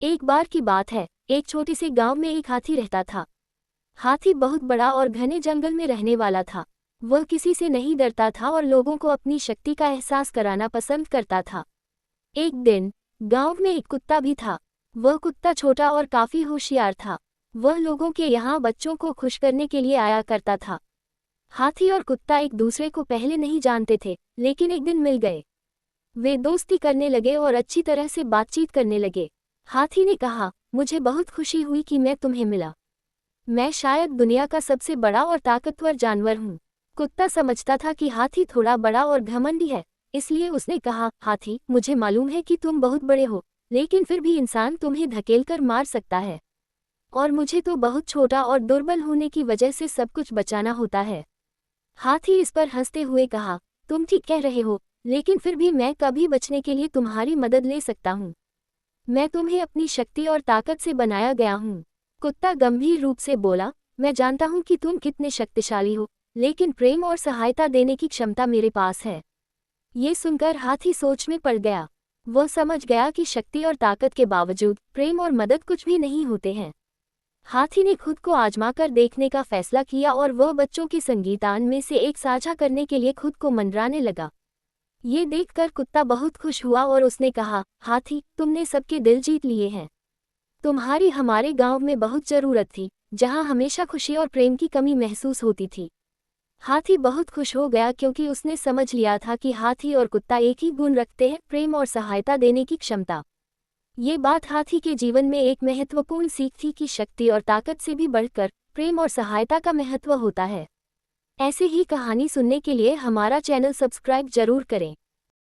एक बार की बात है, एक छोटे से गांव में एक हाथी रहता था। हाथी बहुत बड़ा और घने जंगल में रहने वाला था। वह किसी से नहीं डरता था और लोगों को अपनी शक्ति का एहसास कराना पसंद करता था। एक दिन गांव में एक कुत्ता भी था। वह कुत्ता छोटा और काफी होशियार था। वह लोगों के यहाँ बच्चों को खुश करने के लिए आया करता था। हाथी और कुत्ता एक दूसरे को पहले नहीं जानते थे, लेकिन एक दिन मिल गए। वे दोस्ती करने लगे और अच्छी तरह से बातचीत करने लगे। हाथी ने कहा, मुझे बहुत खुशी हुई कि मैं तुम्हें मिला। मैं शायद दुनिया का सबसे बड़ा और ताकतवर जानवर हूँ। कुत्ता समझता था कि हाथी थोड़ा बड़ा और घमंडी है, इसलिए उसने कहा, हाथी, मुझे मालूम है कि तुम बहुत बड़े हो, लेकिन फिर भी इंसान तुम्हें धकेलकर मार सकता है, और मुझे तो बहुत छोटा और दुर्बल होने की वजह से सब कुछ बचाना होता है। हाथी इस पर हंसते हुए कहा, तुम ठीक कह रहे हो, लेकिन फिर भी मैं कभी बचने के लिए तुम्हारी मदद ले सकता हूँ। मैं तुम्हें अपनी शक्ति और ताकत से बनाया गया हूँ। कुत्ता गंभीर रूप से बोला, मैं जानता हूँ कि तुम कितने शक्तिशाली हो, लेकिन प्रेम और सहायता देने की क्षमता मेरे पास है। ये सुनकर हाथी सोच में पड़ गया। वह समझ गया कि शक्ति और ताकत के बावजूद प्रेम और मदद कुछ भी नहीं होते हैं। हाथी ने खुद को आजमाकर देखने का फैसला किया और वह बच्चों के संगीतान में से एक साझा करने के लिए खुद को मंडराने लगा। ये देखकर कुत्ता बहुत खुश हुआ और उसने कहा, हाथी, तुमने सबके दिल जीत लिए हैं। तुम्हारी हमारे गांव में बहुत जरूरत थी, जहां हमेशा खुशी और प्रेम की कमी महसूस होती थी। हाथी बहुत खुश हो गया क्योंकि उसने समझ लिया था कि हाथी और कुत्ता एक ही गुण रखते हैं, प्रेम और सहायता देने की क्षमता। ये बात हाथी के जीवन में एक महत्वपूर्ण सीख थी कि शक्ति और ताकत से भी बढ़कर प्रेम और सहायता का महत्व होता है। ऐसे ही कहानी सुनने के लिए हमारा चैनल सब्सक्राइब जरूर करें।